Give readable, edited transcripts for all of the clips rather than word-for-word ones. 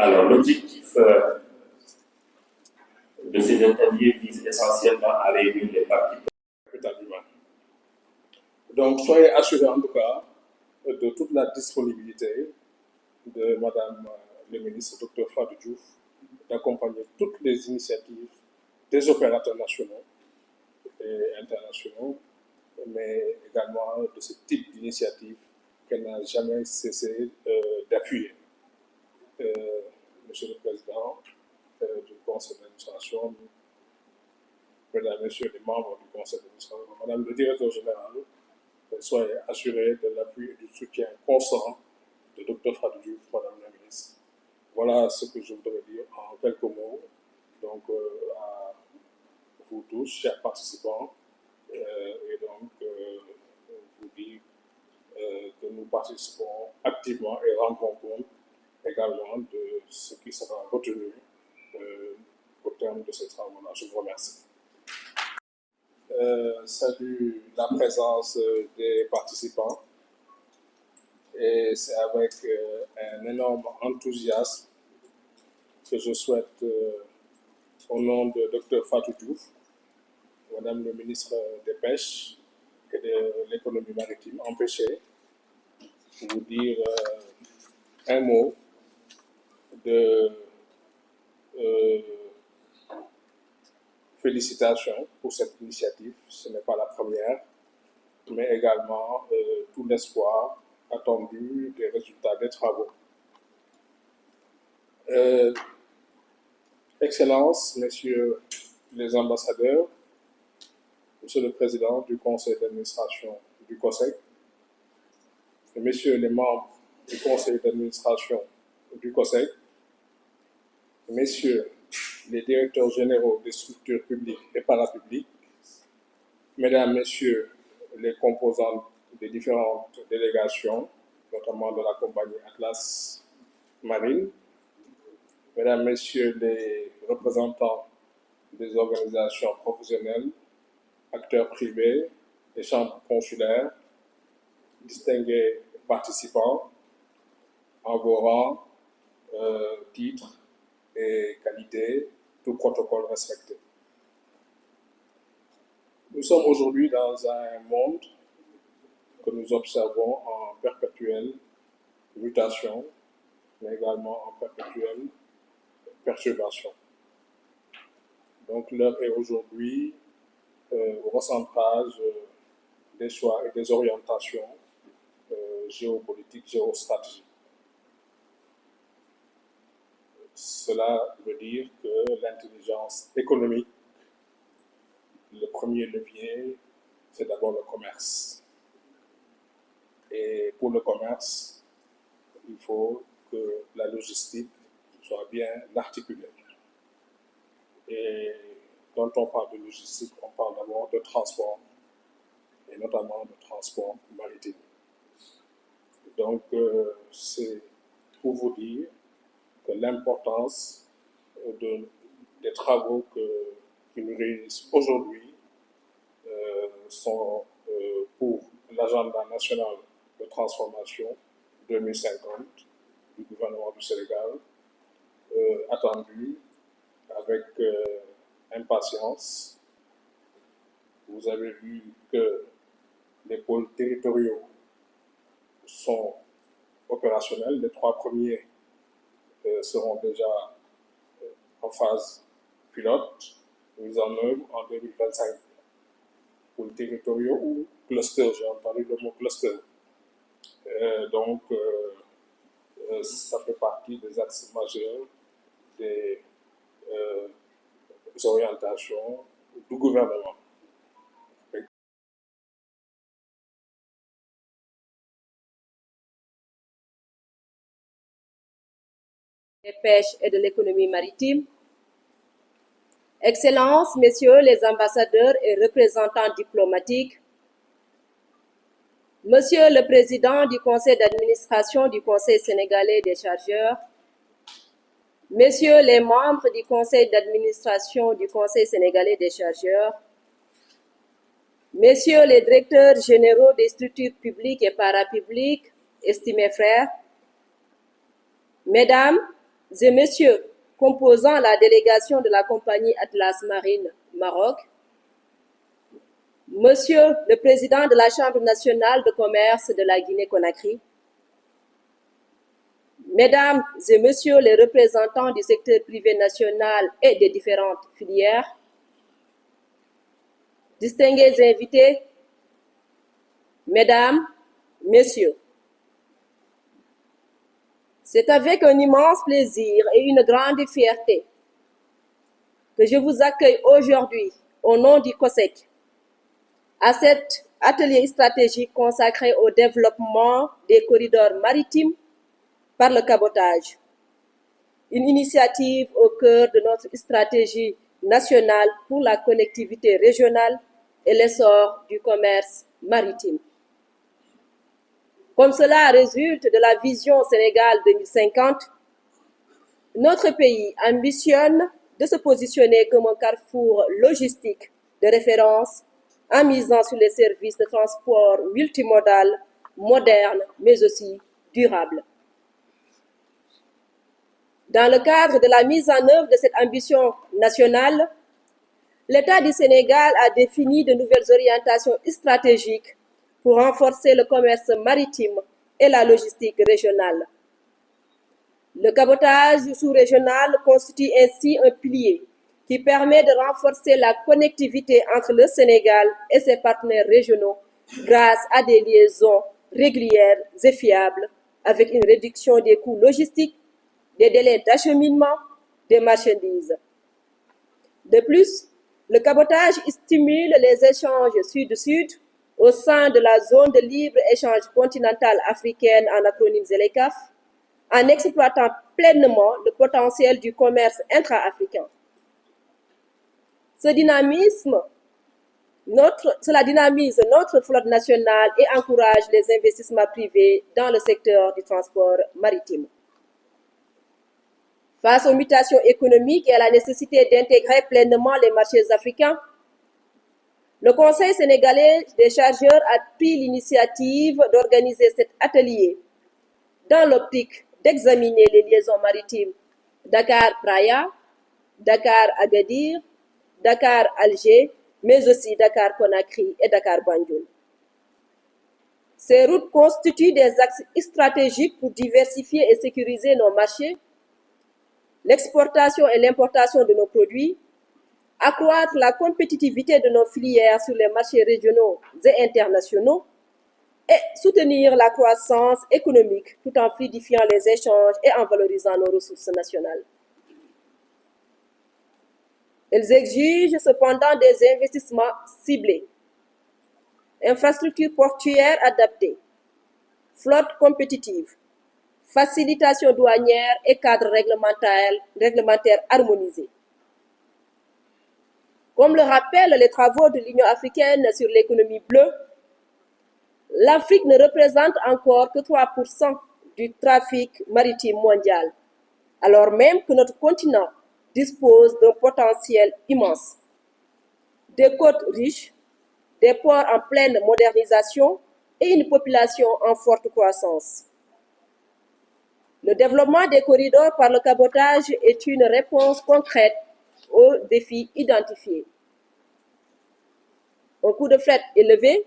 Alors, l'objectif de ces ateliers vise essentiellement à réunir les parties prenantes. Donc, soyez assurés en tout cas de toute la disponibilité de Madame le ministre Dr Fatou Diouf d'accompagner toutes les initiatives des opérateurs nationaux et internationaux, mais également de ce type d'initiative qu'elle n'a jamais cessé d'appuyer. Monsieur le Président du Conseil d'administration, Mesdames, Messieurs les membres du Conseil d'administration, Madame le Directeur général, soyez assurés de l'appui et du soutien constant de Dr Fatou Diouf, Madame la ministre. Voilà ce que je voudrais dire en quelques mots donc, à vous tous, chers participants, et donc vous dire que nous participons activement et rendrons compte également de ce qui sera retenu au terme de ces travaux-là. Je vous remercie. Salue la présence des participants et c'est avec un énorme enthousiasme que je souhaite, au nom de Dr Fatou Diouf, Madame le ministre des Pêches et de l'économie maritime, empêchée, vous dire un mot de félicitations pour cette initiative. Ce n'est pas la première, mais également tout l'espoir attendu des résultats des travaux. Excellences, Messieurs les ambassadeurs, Monsieur le Président du Conseil d'administration du COSEC, Messieurs les membres du Conseil d'administration du COSEC, Messieurs les directeurs généraux des structures publiques et parapubliques, Mesdames, Messieurs les composants des différentes délégations, notamment de la compagnie Atlas Marine, Mesdames, Messieurs les représentants des organisations professionnelles, acteurs privés, des chambres consulaires, distingués participants, en vos rangs, titres et qualités, tout protocole respecté. Nous sommes aujourd'hui dans un monde que nous observons en perpétuelle mutation, mais également en perpétuelle perturbation. Donc l'heure est aujourd'hui au recentrage des choix et des orientations géopolitiques, géostratégiques. Cela veut dire que l'intelligence économique, le premier levier, c'est d'abord le commerce. Et pour le commerce, il faut que la logistique soit bien articulée. Et quand on parle de logistique, on parle d'abord de transport, et notamment de transport maritime. Donc, c'est pour vous dire que l'importance des travaux qui nous réunissent aujourd'hui sont pour l'agenda national de transformation 2050 du gouvernement du Sénégal, attendu avec impatience. Vous avez vu que les pôles territoriaux sont opérationnels. Les 3 premiers seront déjà en phase pilote, mise en œuvre en 2025. Pôles territoriaux ou clusters, j'ai entendu le mot cluster. Donc, ça fait partie des axes majeurs des orientations du gouvernement. Des pêches et de l'économie maritime, Excellences, Messieurs les ambassadeurs et représentants diplomatiques, Monsieur le Président du Conseil d'administration du Conseil sénégalais des chargeurs, Messieurs les membres du Conseil d'administration du Conseil sénégalais des chargeurs, Messieurs les directeurs généraux des structures publiques et parapubliques, estimés frères, Mesdames, et messieurs composant la délégation de la compagnie Atlas Marine Maroc, Monsieur le Président de la Chambre nationale de commerce de la Guinée-Conakry, Mesdames et Messieurs les représentants du secteur privé national et des différentes filières, distingués invités, Mesdames, Messieurs, c'est avec un immense plaisir et une grande fierté que je vous accueille aujourd'hui au nom du COSEC à cet atelier stratégique consacré au développement des corridors maritimes par le cabotage, une initiative au cœur de notre stratégie nationale pour la connectivité régionale et l'essor du commerce maritime. Comme cela résulte de la vision Sénégal 2050, notre pays ambitionne de se positionner comme un carrefour logistique de référence en misant sur les services de transport multimodal, modernes, mais aussi durables. Dans le cadre de la mise en œuvre de cette ambition nationale, l'État du Sénégal a défini de nouvelles orientations stratégiques pour renforcer le commerce maritime et la logistique régionale. Le cabotage sous-régional constitue ainsi un pilier qui permet de renforcer la connectivité entre le Sénégal et ses partenaires régionaux grâce à des liaisons régulières et fiables avec une réduction des coûts logistiques, des délais d'acheminement des marchandises. De plus, le cabotage stimule les échanges sud-sud au sein de la zone de libre-échange continentale africaine en acronyme ZLECAf, en exploitant pleinement le potentiel du commerce intra-africain. Cela dynamise notre flotte nationale et encourage les investissements privés dans le secteur du transport maritime. Face aux mutations économiques et à la nécessité d'intégrer pleinement les marchés africains, le Conseil sénégalais des chargeurs a pris l'initiative d'organiser cet atelier dans l'optique d'examiner les liaisons maritimes Dakar-Praia, Dakar-Agadir, Dakar-Alger, mais aussi Dakar-Conakry et Dakar-Banjul. Ces routes constituent des axes stratégiques pour diversifier et sécuriser nos marchés, l'exportation et l'importation de nos produits, accroître la compétitivité de nos filières sur les marchés régionaux et internationaux et soutenir la croissance économique tout en fluidifiant les échanges et en valorisant nos ressources nationales. Elles exigent cependant des investissements ciblés, infrastructures portuaires adaptées, flotte compétitive, facilitation douanière et cadre réglementaire harmonisé. Comme le rappellent les travaux de l'Union africaine sur l'économie bleue, l'Afrique ne représente encore que 3% du trafic maritime mondial, alors même que notre continent dispose d'un potentiel immense. Des côtes riches, des ports en pleine modernisation et une population en forte croissance. Le développement des corridors par le cabotage est une réponse concrète aux défis identifiés. Un coût de fret élevé,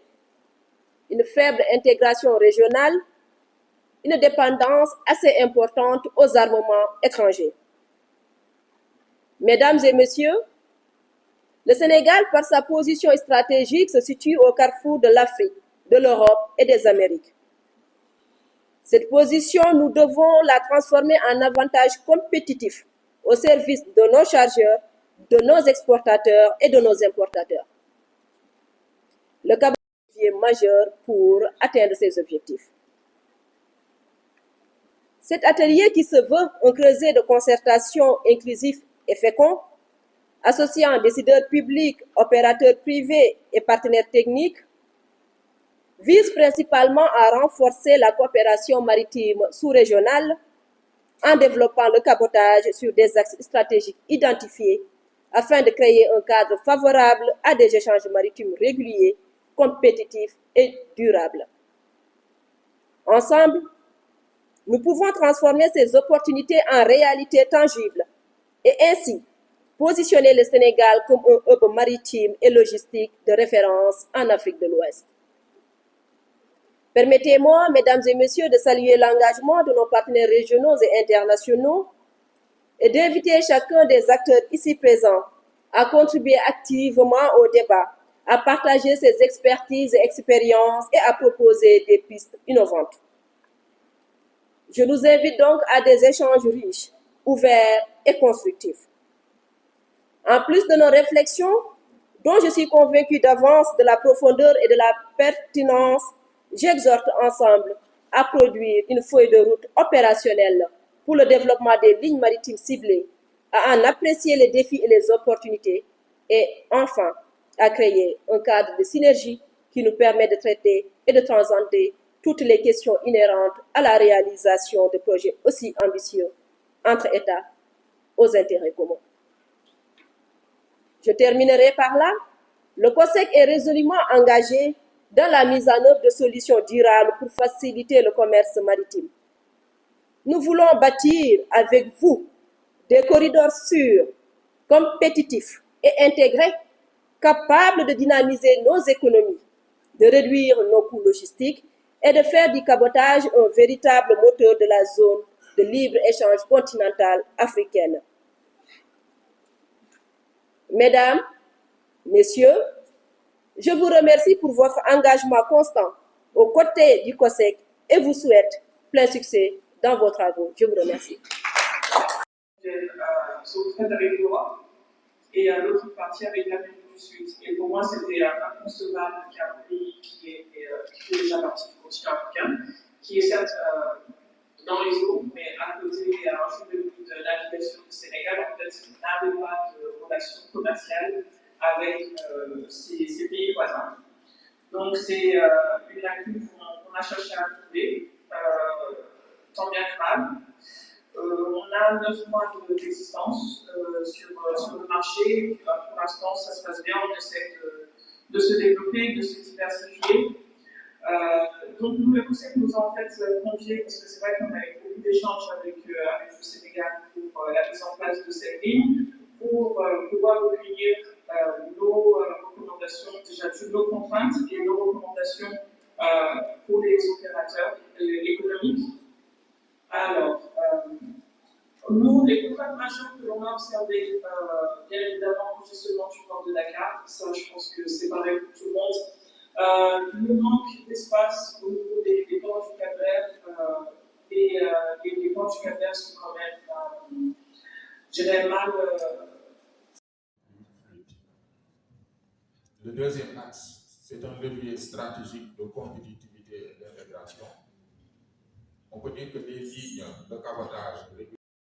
une faible intégration régionale, une dépendance assez importante aux armements étrangers. Mesdames et messieurs, le Sénégal, par sa position stratégique, se situe au carrefour de l'Afrique, de l'Europe et des Amériques. Cette position, nous devons la transformer en avantage compétitif au service de nos chargeurs, de nos exportateurs et de nos importateurs. Le cabotage est majeur pour atteindre ces objectifs. Cet atelier qui se veut un creuset de concertation inclusif et fécond, associant décideurs publics, opérateurs privés et partenaires techniques, vise principalement à renforcer la coopération maritime sous-régionale en développant le cabotage sur des axes stratégiques identifiés afin de créer un cadre favorable à des échanges maritimes réguliers, compétitifs et durables. Ensemble, nous pouvons transformer ces opportunités en réalité tangible et ainsi positionner le Sénégal comme un hub maritime et logistique de référence en Afrique de l'Ouest. Permettez-moi, mesdames et messieurs, de saluer l'engagement de nos partenaires régionaux et internationaux et d'inviter chacun des acteurs ici présents à contribuer activement au débat, à partager ses expertises et expériences et à proposer des pistes innovantes. Je nous invite donc à des échanges riches, ouverts et constructifs. En plus de nos réflexions, dont je suis convaincue d'avance de la profondeur et de la pertinence, j'exhorte ensemble à produire une feuille de route opérationnelle pour le développement des lignes maritimes ciblées, à en apprécier les défis et les opportunités, et enfin à créer un cadre de synergie qui nous permet de traiter et de transcender toutes les questions inhérentes à la réalisation de projets aussi ambitieux entre États aux intérêts communs. Je terminerai par là. Le COSEC est résolument engagé dans la mise en œuvre de solutions durables pour faciliter le commerce maritime. Nous voulons bâtir avec vous des corridors sûrs, compétitifs et intégrés, capables de dynamiser nos économies, de réduire nos coûts logistiques et de faire du cabotage un véritable moteur de la zone de libre-échange continentale africaine. Mesdames, Messieurs, je vous remercie pour votre engagement constant aux côtés du COSEC et vous souhaite plein succès dans vos travaux. Je vous remercie. Sont faites avec l'Europe et l'autre partie avec l'Amérique du Sud. Et pour moi, c'était inconcevable qu'un pays qui fait déjà partie du continent africain, qui est certes dans les eaux, mais à côté un jour de navigation du Sénégal, en fait, n'avait pas de relations commerciales avec ces pays voisins. Donc c'est une lacune qu'on a cherché à trouver, tant bien que mal. On a 9 mois d'existence sur le marché. Pour l'instant, ça se passe bien. On essaie de se développer, de se diversifier. Donc, nous, le COSEC nous a en fait conviés, parce que c'est vrai qu'on a eu beaucoup d'échanges avec le Sénégal pour la mise en place de cette ligne, pour pouvoir recueillir nos recommandations, déjà toutes nos contraintes et nos recommandations pour les opérateurs économiques. Alors, nous, les contraintes majeures que l'on a observées, bien évidemment, le gestionnement du port de Dakar, ça je pense que c'est pareil pour tout le monde. Le manque d'espace au niveau des ports du Cap-Vert, les ports du Cap-Vert sont quand même, je dirais, mal. Le deuxième axe, c'est un levier stratégique de compétitivité et d'intégration. On peut dire que les lignes de cabotage.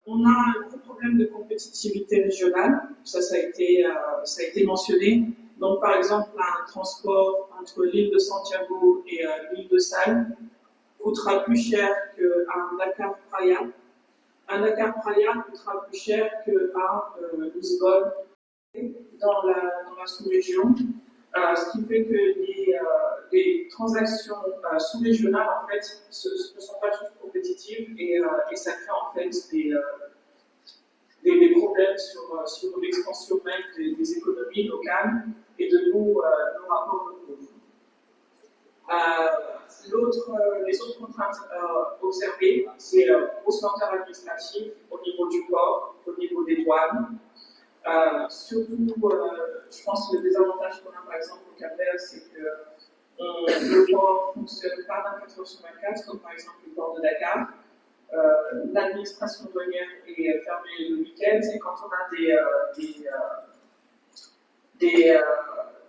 On a un gros problème de compétitivité régionale, ça a été mentionné. Donc, par exemple, un transport entre l'île de Santiago et l'île de Salles coûtera plus cher qu'un Dakar-Praia. Un Dakar-Praia coûtera plus cher qu'un Lisbonne dans la sous-région. Ce qui fait que les transactions sous-régionales, en fait, ne sont pas toutes compétitives et ça crée en fait des problèmes sur l'expansion même des économies locales et de nos rapports locaux. Les autres contraintes observées, c'est grosse lenteur administrative au niveau du port, au niveau des douanes. Surtout, je pense que le désavantage qu'on a par exemple au Cap-Vert, c'est que le port ne fonctionne pas 24 heures sur 24, comme par exemple le port de Dakar. L'administration douanière est fermée le week-end, et quand on a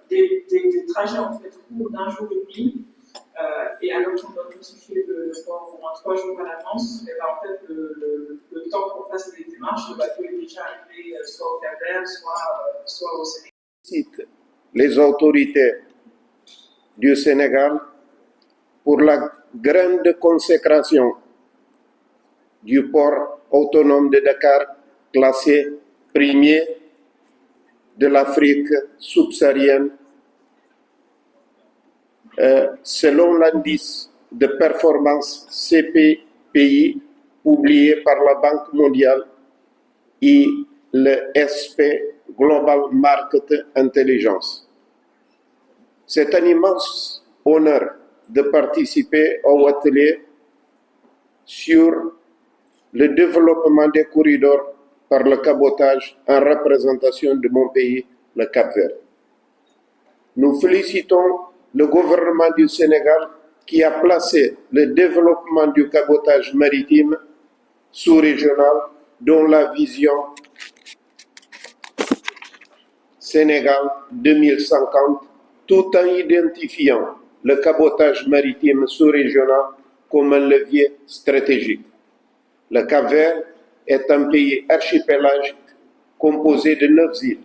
des trajets en fait courts d'un jour et demi, et alors qu'on doit notifier le port au moins 3 jours à l'avance, et ben en fait le temps qu'on fasse les démarches, le bateau est déjà arrivé soit au Cap-Vert, soit au Sénégal. Cite les autorités du Sénégal pour la grande consécration du port autonome de Dakar, classé premier de l'Afrique subsaharienne. Selon l'indice de performance CP pays publié par la Banque mondiale et le SP Global Market Intelligence. C'est un immense honneur de participer au atelier sur le développement des corridors par le cabotage en représentation de mon pays, le Cap-Vert. Nous félicitons le gouvernement du Sénégal qui a placé le développement du cabotage maritime sous-régional dans la vision Sénégal 2050, tout en identifiant le cabotage maritime sous-régional comme un levier stratégique. Le Cap-Vert est un pays archipélagique composé de 9 îles.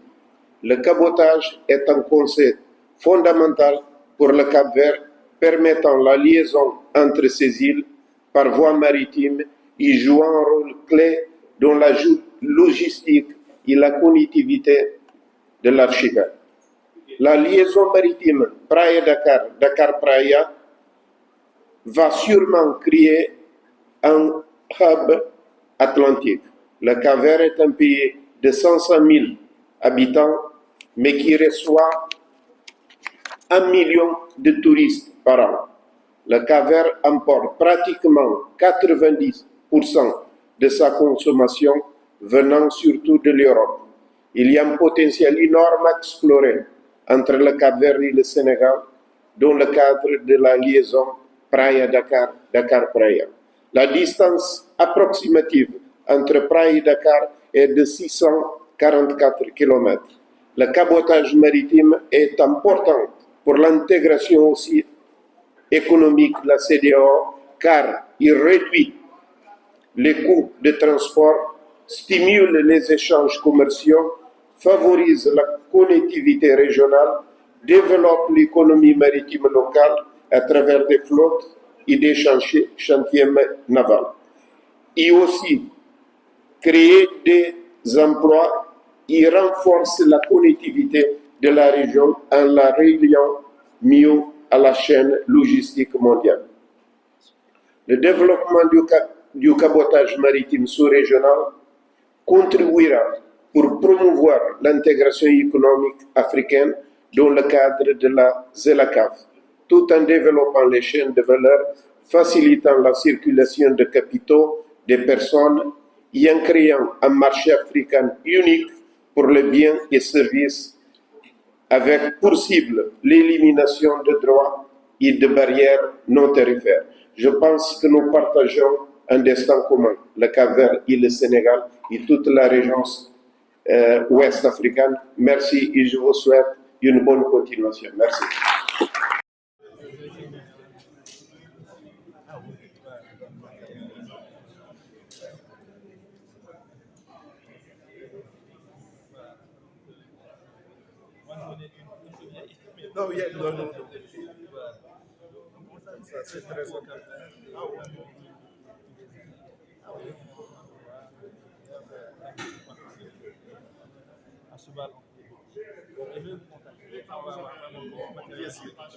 Le cabotage est un concept fondamental pour le Cap-Vert, permettant la liaison entre ces îles par voie maritime et jouant un rôle clé dans la logistique et la connectivité de l'archipel. La liaison maritime Praia-Dakar, Dakar-Praia va sûrement créer un hub atlantique. Le Cap-Vert est un pays de 500 000 habitants, mais qui reçoit 1 million de touristes par an. Le Cap-Vert importe pratiquement 90% de sa consommation venant surtout de l'Europe. Il y a un potentiel énorme à explorer entre le Cap-Vert et le Sénégal dans le cadre de la liaison Praia-Dakar, Dakar-Praia. La distance approximative entre Praia et Dakar est de 644 km. Le cabotage maritime est important pour l'intégration aussi économique de la CEDEAO car il réduit les coûts de transport, stimule les échanges commerciaux, favorise la connectivité régionale, développe l'économie maritime locale à travers des flottes et des chantiers navals. Et aussi créer des emplois et renforce la connectivité de la région en la reliant mieux à la chaîne logistique mondiale. Le développement du cabotage maritime sous-régional contribuera pour promouvoir l'intégration économique africaine dans le cadre de la ZELACAF, tout en développant les chaînes de valeur, facilitant la circulation de capitaux, des personnes et en créant un marché africain unique pour les biens et services avec pour cible l'élimination de droits et de barrières non tarifaires. Je pense que nous partageons un destin commun, le Cap-Vert et le Sénégal et toute la région ouest africaine. Merci et je vous souhaite une bonne continuation. Merci. Non, non. Ça, c'est très important.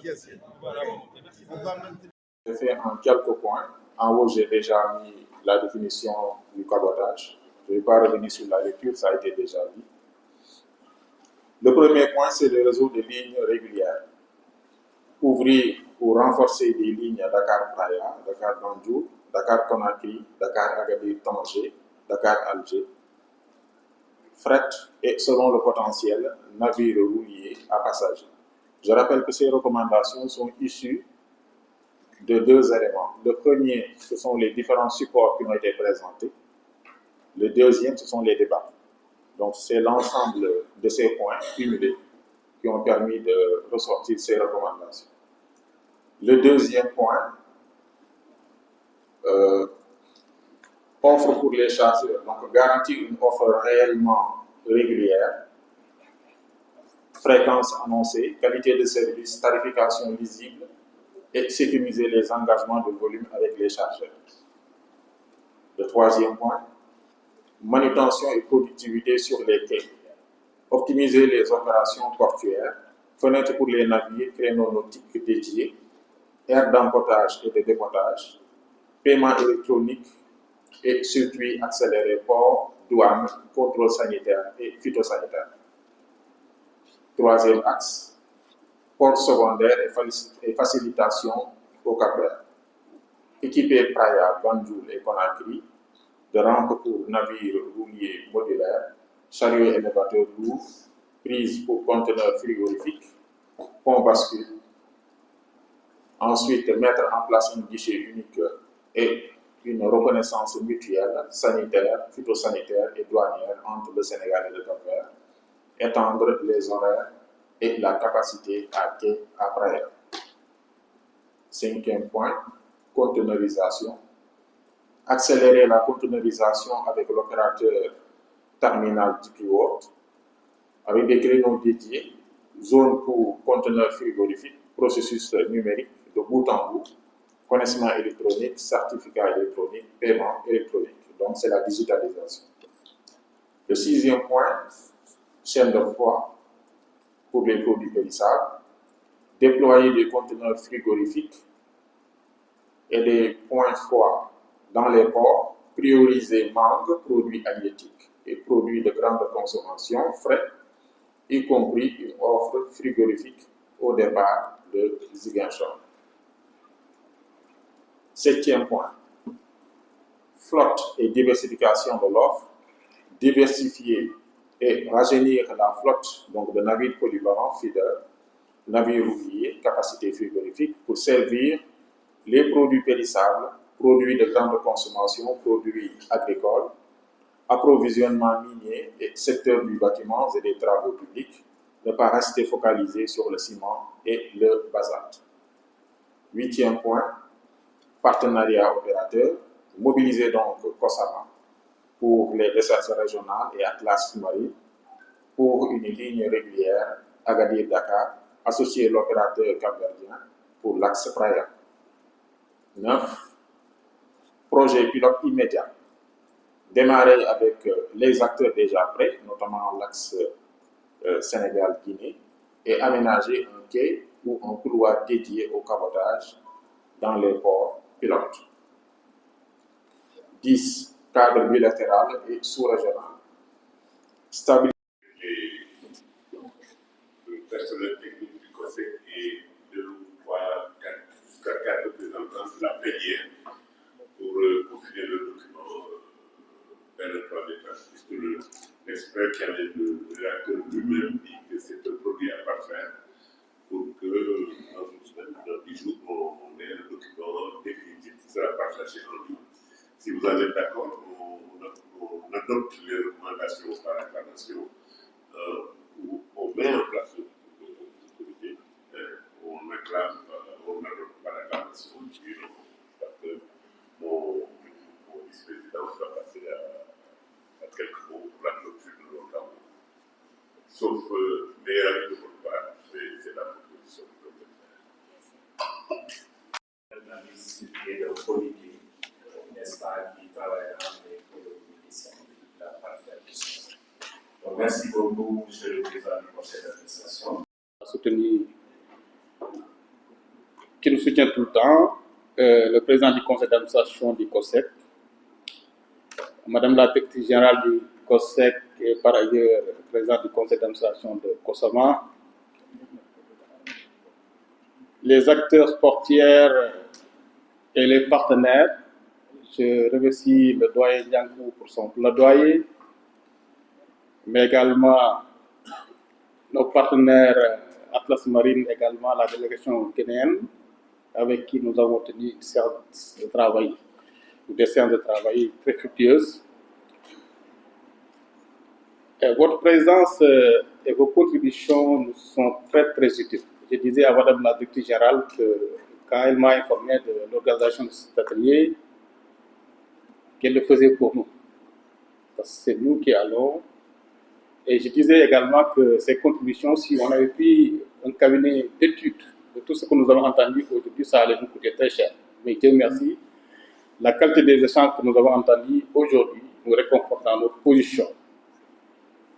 Yes. Je fais en quelques points. En haut, j'ai déjà mis la définition du cabotage. Je ne vais pas revenir sur la lecture, ça a été déjà dit. Le premier point, c'est le réseau de lignes régulières. Ouvrir ou renforcer des lignes à Dakar-Praia, Dakar-Banjul, Dakar-Conakry, Dakar-Agadir-Tanger, Dakar-Alger. Fret et, selon le potentiel, navires rouliers à passagers. Je rappelle que ces recommandations sont issues de 2 éléments. Le premier, ce sont les différents supports qui ont été présentés. Le deuxième, ce sont les débats. Donc, c'est l'ensemble de ces points cumulés qui ont permis de ressortir ces recommandations. Le deuxième point, offre pour les chargeurs. Donc, garantir une offre réellement régulière, fréquence annoncée, qualité de service, tarification lisible et sécuriser les engagements de volume avec les chargeurs. Le troisième point, manutention et productivité sur les quais, optimiser les opérations portuaires, fenêtres pour les navires, créneaux nautiques dédiés, aires d'empotage et de dépotage, paiement électronique et circuit accéléré, port, douane, contrôle sanitaire et phytosanitaire. Troisième axe, port secondaire et facilitation au Cap-Vert. Équiper Praia, Banjul et Conakry de rampes pour navires rouliers modulaires, chariots élévateurs lourds, prises pour conteneurs frigorifiques, pont bascule. Ensuite, mettre en place un guichet unique et une reconnaissance mutuelle sanitaire, phytosanitaire et douanière entre le Sénégal et le Cap-Vert. Étendre les horaires et la capacité à quai à Praia. Cinquième point, conteneurisation. Accélérer la conteneurisation avec l'opérateur terminal DP World, avec des créneaux dédiés, zone pour conteneurs frigorifiques, processus numérique de bout en bout, connaissement électronique, certificat électronique, paiement électronique. Donc, c'est la digitalisation. Le sixième point, chaîne de froid pour les produits périssables, déployer des conteneurs frigorifiques et des points froids dans les ports, prioriser mangue, produits halieutiques et produits de grande consommation, frais, y compris une offre frigorifique au départ de Ziguinchor. Septième point, flotte et diversification de l'offre, diversifier et rajeunir la flotte donc de navires polyvalents, feeders, navires rouliers, capacité frigorifique pour servir les produits périssables, produits de grande consommation, produits agricoles, approvisionnement minier et secteur du bâtiment et des travaux publics, ne pas rester focalisé sur le ciment et le basalte. Huitième point, partenariat opérateur, mobiliser donc COSAMA pour les dessertes régionales et Atlas Marine pour une ligne régulière Agadir-Dakar, associer l'opérateur capverdien pour l'axe Praia. 9. Projet pilote immédiat. Démarrer avec les acteurs déjà prêts, notamment l'axe Sénégal-Guinée, et aménager un quai ou un couloir dédié au cabotage dans les ports pilotes. 10. Cadre bilatéral et sous-régional. Stabiliser le personnel technique du Conseil et de voir jusqu'à 4 représentants de la plénière pour considérer le document vers le plan d'état. Puisque l'expert qui avait le réacteur lui-même dit que c'est un produit à parfaire pour que dans une semaine, dans 10 jours, on ait le document définitif qui sera partagé en ligne. Si vous en êtes d'accord, on adopte les recommandations par acclamation, où on met en place l'autorité, on acclame, on adopte par acclamation, puis parce que mon vice-président va passer à quelques mots pour la clôture de nos travaux. Sauf les avis de votre part, c'est la proposition que je vais faire. L'analyse de politique, n'est-ce pas, qui travaillera avec la parfaite puissance. Donc, merci beaucoup, monsieur le président du conseil d'administration. Qui nous soutient tout le temps, le président du conseil d'administration du COSEC, madame la directrice générale du COSEC et par ailleurs le président du conseil d'administration de COSAMA, les acteurs sportifs et les partenaires. Je remercie le doyen Niangou pour son plaidoyer, mais également nos partenaires Atlas Marine, également la délégation guinéenne, avec qui nous avons tenu une séance de travail, ou des séances de travail très fructueuses. Votre présence et vos contributions nous sont très très utiles. Je disais à madame la directrice générale que quand elle m'a informé de l'organisation de cet atelier, qu'elle le faisait pour nous. Parce que c'est nous qui allons. Et je disais également que ces contributions, si on avait pris un cabinet d'études de tout ce que nous avons entendu aujourd'hui, ça allait nous coûter très cher. Mais Dieu merci, la qualité des échanges que nous avons entendus aujourd'hui nous réconforte dans notre position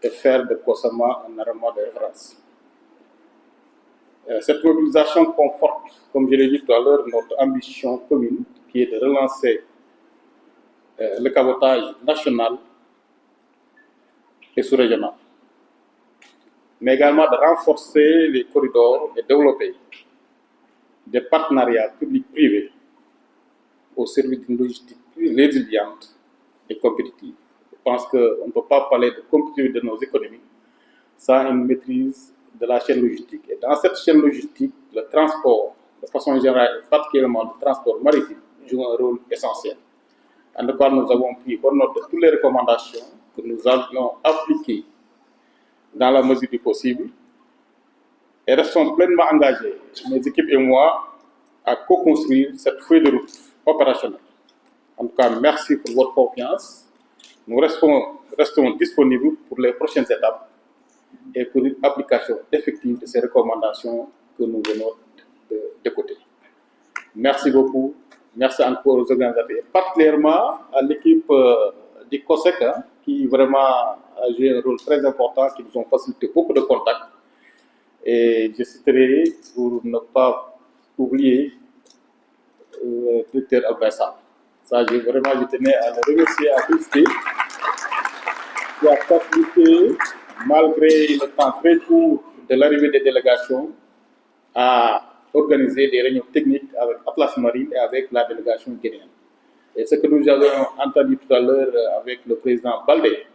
de faire de COSAMA un arrêt de référence. Cette mobilisation conforte, comme je l'ai dit tout à l'heure, notre ambition commune qui est de relancer le cabotage national et sous-régional, mais également de renforcer les corridors et développer des partenariats publics-privés au service d'une logistique plus résiliente et compétitive. Je pense qu'on ne peut pas parler de compétitivité de nos économies sans une maîtrise de la chaîne logistique. Et dans cette chaîne logistique, le transport, de façon générale, et particulièrement le transport maritime, joue un rôle essentiel. En tout cas, nous avons pris bonne note de toutes les recommandations que nous avions appliquées dans la mesure du possible et restons pleinement engagés, mes équipes et moi, à co-construire cette feuille de route opérationnelle. En tout cas, merci pour votre confiance. Nous restons disponibles pour les prochaines étapes et pour une application effective de ces recommandations que nous venons d'écouter. Merci beaucoup. Merci encore aux organisateurs, et particulièrement à l'équipe du COSEC, qui vraiment a joué un rôle très important, qui nous ont facilité beaucoup de contacts. Et je citerai, pour ne pas oublier, le directeur Abbassal. Ça, je tenais à le remercier, à féliciter, qui a facilité, malgré le temps très court de l'arrivée des délégations, à organiser des réunions techniques avec Atlas Marine et avec la délégation guinéenne. Et ce que nous avons entendu tout à l'heure avec le président Baldé,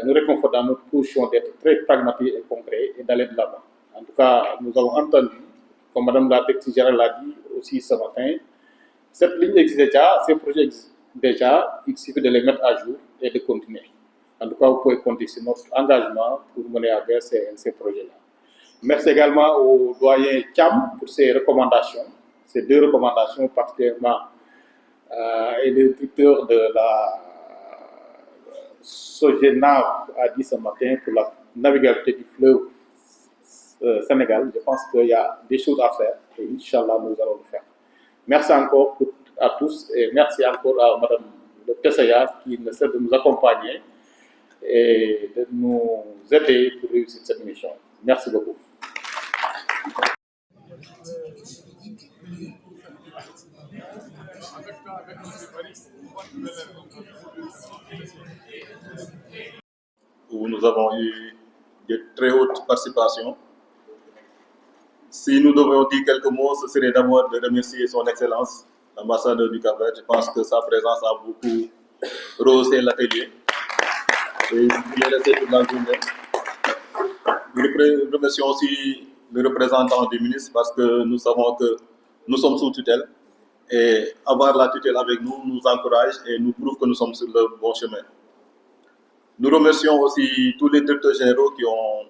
nous réconforte dans notre position d'être très pragmatique et concret et d'aller de l'avant. En tout cas, nous avons entendu, comme Mme la directrice générale l'a dit aussi ce matin, cette ligne existe déjà, ces projets existent déjà, il suffit de les mettre à jour et de continuer. En tout cas, vous pouvez compter sur notre engagement pour mener à bien ces projets-là. Merci également au doyen Cham pour ses recommandations, ces deux recommandations particulièrement, et le directeur de la Sogenav a dit ce matin pour la navigabilité du fleuve Sénégal. Je pense qu'il y a des choses à faire et Inch'Allah, nous allons le faire. Merci encore à tous et merci encore à Mme le PCA qui ne cesse de nous accompagner et de nous aider pour réussir cette mission. Merci beaucoup. Où nous avons eu de très hautes participations. Si nous devions dire quelques mots, ce serait d'abord de remercier son Excellence, l'ambassadeur du Cap-Vert. Je pense que sa présence a beaucoup rehaussé l'atelier et il est resté toute la journée. Nous remercions aussi le représentant du ministre parce que nous savons que nous sommes sous tutelle et avoir la tutelle avec nous nous encourage et nous prouve que nous sommes sur le bon chemin. Nous remercions aussi tous les directeurs généraux qui ont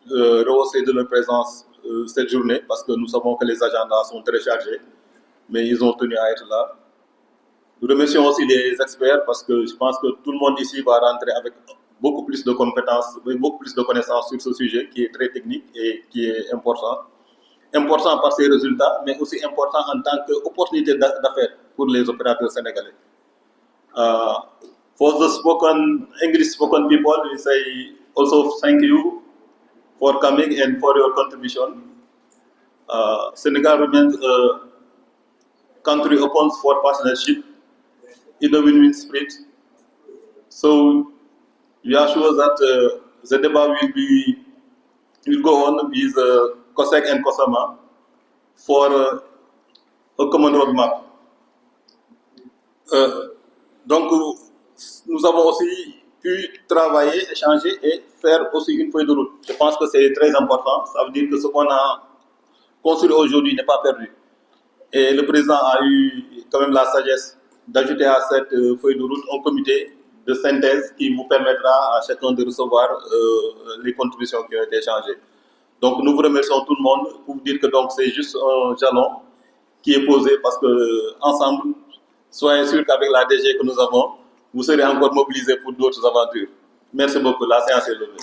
rehaussé de leur présence cette journée parce que nous savons que les agendas sont très chargés, mais ils ont tenu à être là. Nous remercions aussi les experts parce que je pense que tout le monde ici va rentrer avec beaucoup plus de compétences, beaucoup plus de connaissances sur ce sujet qui est très technique et qui est important. Important par ses résultats, mais aussi important en tant qu'opportunité d'affaires pour les opérateurs sénégalais. For the English spoken people, we say also thank you for coming and for your contribution. Senegal remains a country open for partnership in a win-win spirit. So we are sure that the debate will go on with COSEC and COSAMA for a common roadmap. Donc, nous avons aussi pu travailler, échanger et faire aussi une feuille de route. Je pense que c'est très important. Ça veut dire que ce qu'on a construit aujourd'hui n'est pas perdu. Et le président a eu quand même la sagesse d'ajouter à cette feuille de route un comité de synthèse qui vous permettra à chacun de recevoir les contributions qui ont été échangées. Donc nous vous remercions tout le monde pour vous dire que c'est juste un jalon qui est posé parce que ensemble, soyez sûrs qu'avec la DG que nous avons, vous serez encore mobilisés pour d'autres aventures. Merci beaucoup. La séance est levée.